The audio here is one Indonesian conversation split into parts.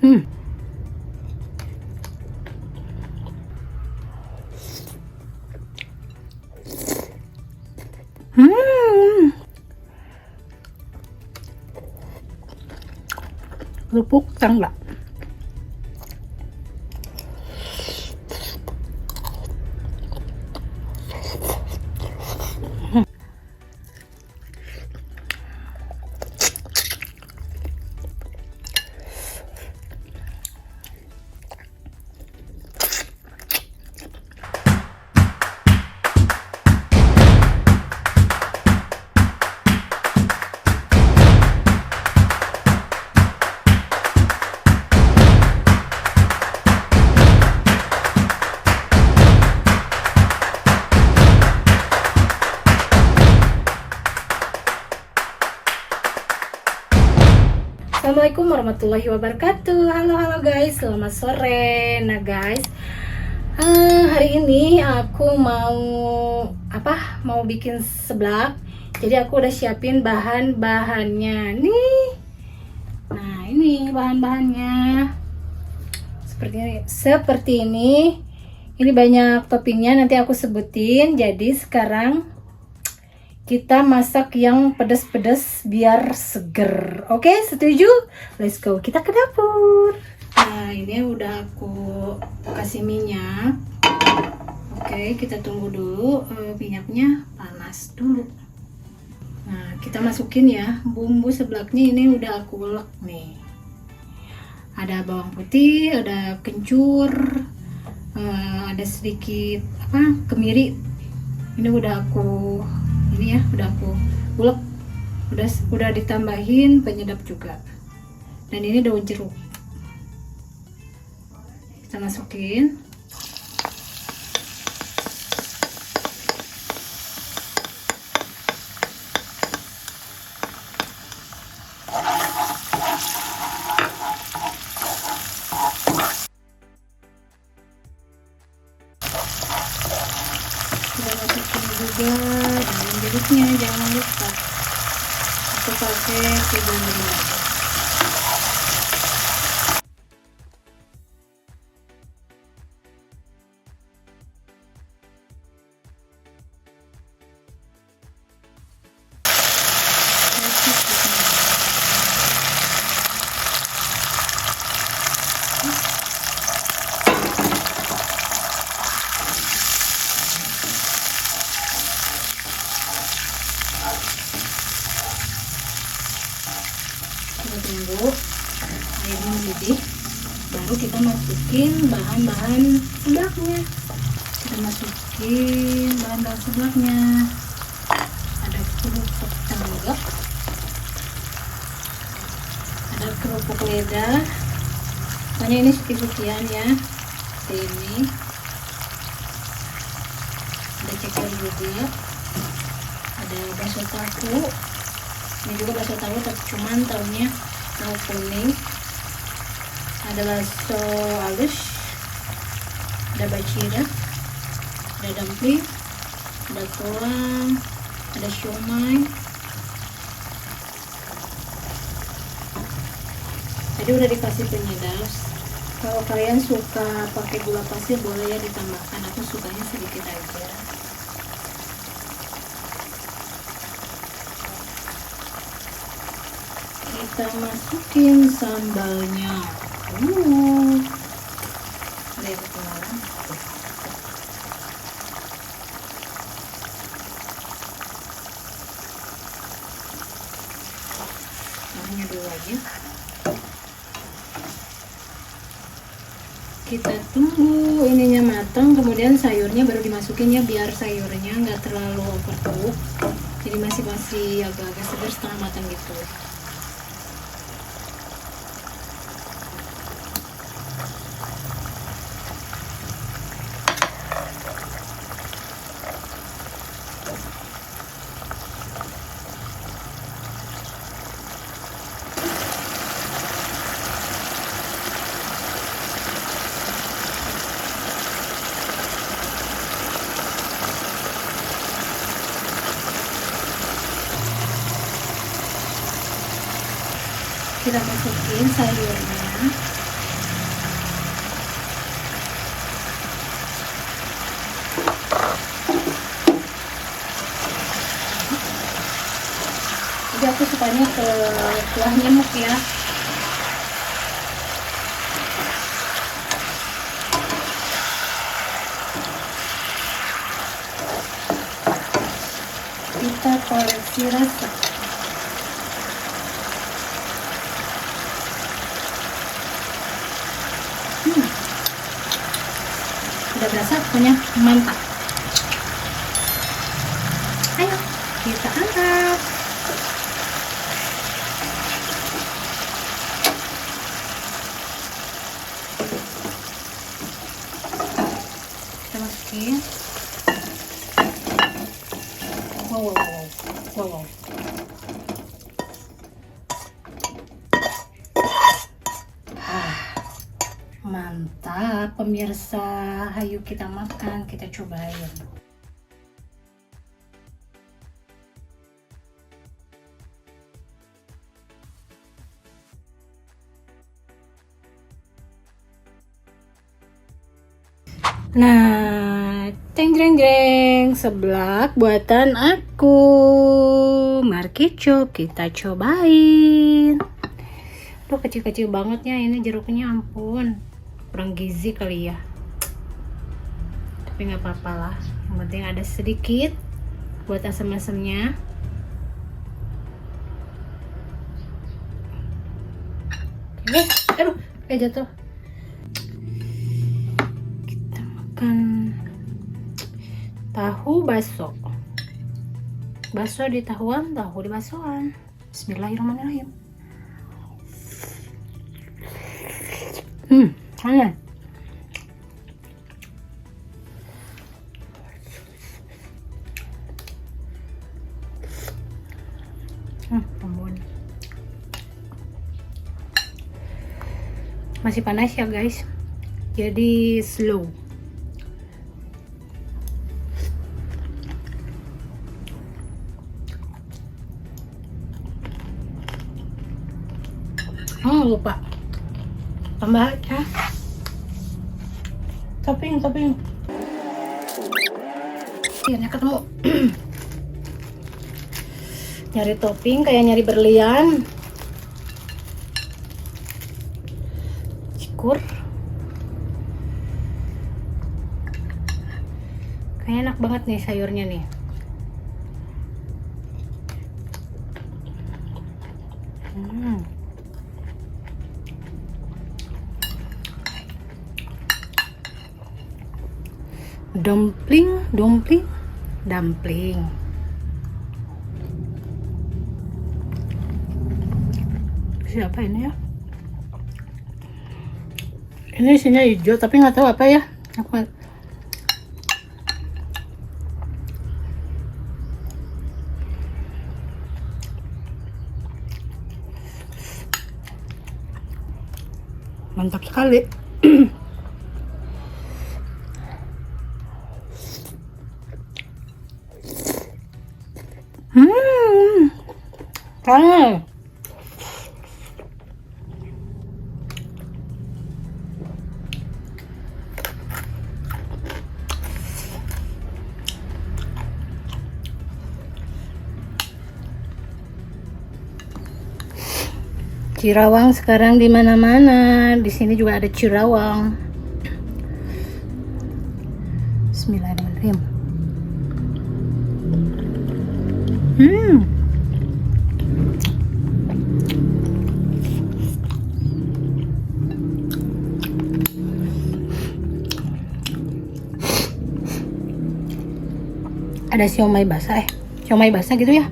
Hmm. Hmm. Kerupuk tangga. Assalamualaikum warahmatullahi wabarakatuh. Halo guys, selamat sore. Nah guys, hari ini aku mau bikin seblak. Jadi aku udah siapin bahan-bahannya nih. Nah ini bahan-bahannya seperti ini. Ini banyak toppingnya, nanti aku sebutin. Jadi sekarang kita masak yang pedas-pedas biar seger. Oke, setuju? Let's go, kita ke dapur. Nah, ini udah aku kasih minyak. Oke, kita tunggu dulu minyaknya panas dulu. Nah, kita masukin ya bumbu seblaknya. Ini udah aku ulek nih. Ada bawang putih, ada kencur, ada sedikit kemiri. Ini udah aku ulek, udah ditambahin penyedap juga. Dan ini daun jeruk kita masukin. Kita masukin juga daun jeruknya, jangan lupa. Aku pakai keju. Kita tunggu airnya mendidih, baru kita masukin bahan-bahan seblaknya. Ada kerupuk tenggak, ada kerupuk lidah, pokoknya ini sekian ya. Ini ada ceker juga, ada bakso tahu. Ini juga bakso tahu, tapi cuman tahunya tahu kuning. Ada bakso halus, ada bacira, ada dumpling, ada tulang, ada siomay. Jadi udah dikasih penyedap. Kalau kalian suka pakai gula pasir boleh ya ditambahkan, aku sukanya sedikit aja. Kita masukin sambalnya. Lihat teman. Hanya dulu aja. Kita tunggu ininya matang, kemudian sayurnya baru dimasukin ya, biar sayurnya nggak terlalu overcook. Jadi masih agak-agak segar, setengah matang gitu. Kita masukin sayurnya. rupanya ke kuah nyamuk ya. Kita koreksi rasa. Udah berasa punya mantap. Ayo kita angkat. Kita masukin. Wow. Mantap pemirsa, ayo kita makan, kita cobain. Nah, jeng seblak buatan aku. Markico, kita cobain. Tuh kecil-kecil bangetnya ini jeruknya, ampun. Kurang gizi kali ya. Tapi nggak apa-apa lah. Yang penting ada sedikit buat asam-asamnya. Aduh, kayak jatuh. Tahu baso, baso di tahuan, tahu di basoan. Bismillahirrahmanirrahim. Enak. Ampun. Masih panas ya guys, jadi slow. Lupa tambah ya topping. Akhirnya ketemu. Nyari topping kayak nyari berlian. Cikur kayaknya enak banget nih sayurnya nih. Dumpling. Siapa ini ya? Ini isinya hijau tapi nggak tahu apa ya. Apa? Mantap sekali. Panas. Cirawang sekarang di mana-mana. Di sini juga ada Cirawang. Bismillahirrahmanirrahim. Ada siomay basah gitu ya.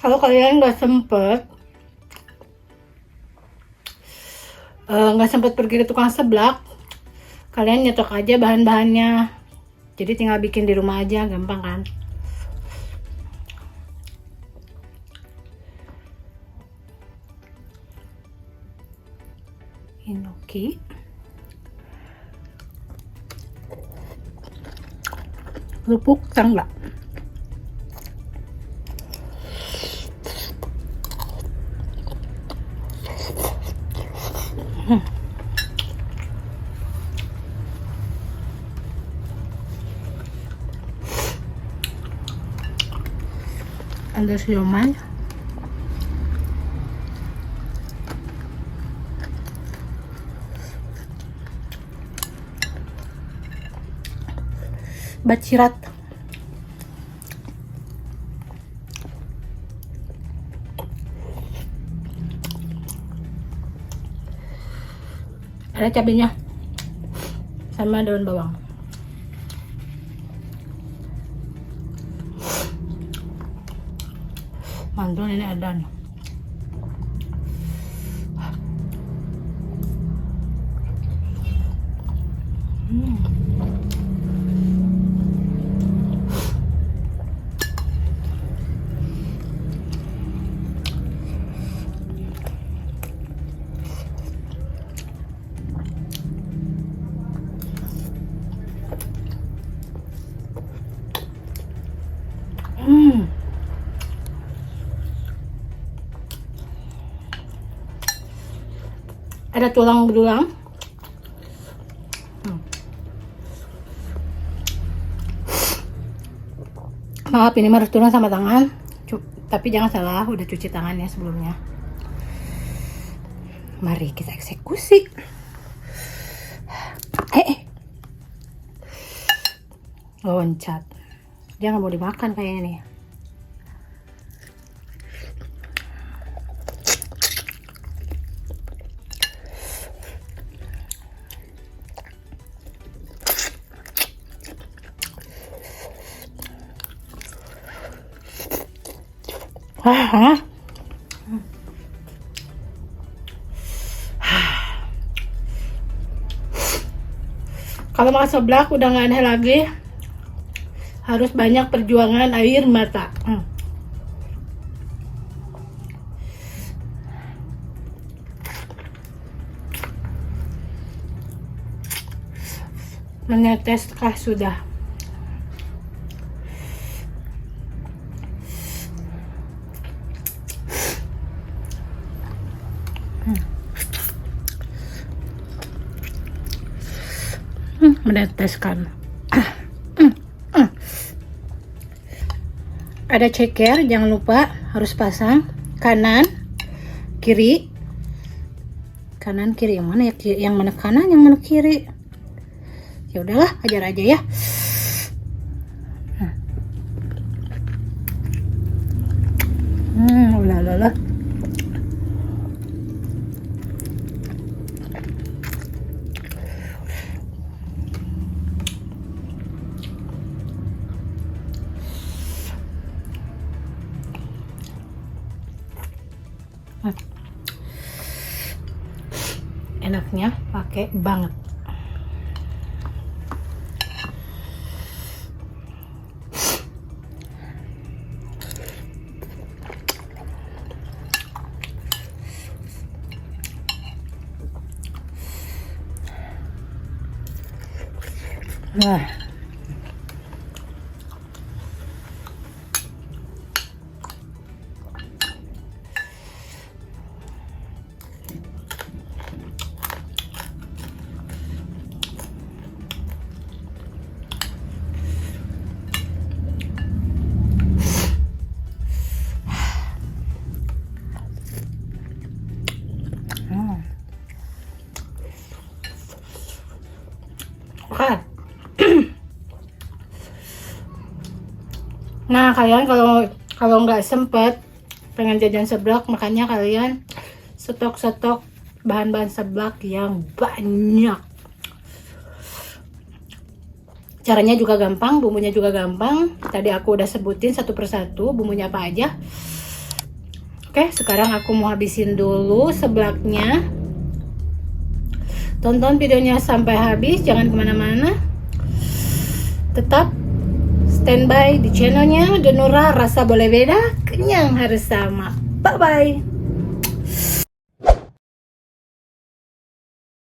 Kalau kalian nggak sempet pergi ke tukang seblak, kalian nyetok aja bahan-bahannya. Jadi tinggal bikin di rumah aja, gampang kan? enoki, kerupuk tangga. Ada siomay, bacirat, ada cabenya sama daun bawang. Mantul ini ada nih. Ada tulang belulang. Maaf, ini harus turun sama tangan. Tapi jangan salah, udah cuci tangannya sebelumnya. Mari kita eksekusi. Loncat. Dia nggak mau dimakan kayaknya nih. Kalau makan seblak udah nggak aneh lagi, harus banyak perjuangan air mata. Meneteskah sudah? Meneteskan. Ada ceker, jangan lupa harus pasang kanan kiri. Kanan kiri yang mana ya? Yang mana kanan, yang mana kiri? Ya udahlah, ajar aja ya. Ulah. Enaknya pakai banget. Nah, oke. Nah, kalian kalau nggak sempet pengen jajan seblak, makanya kalian stok bahan-bahan seblak yang banyak. Caranya juga gampang, bumbunya juga gampang. Tadi aku udah sebutin satu persatu bumbunya apa aja. Oke, sekarang aku mau habisin dulu seblaknya. Tonton videonya sampai habis, jangan kemana-mana. Tetap standby di channelnya Denura. Rasa boleh beda, kenyang harus sama. Bye-bye.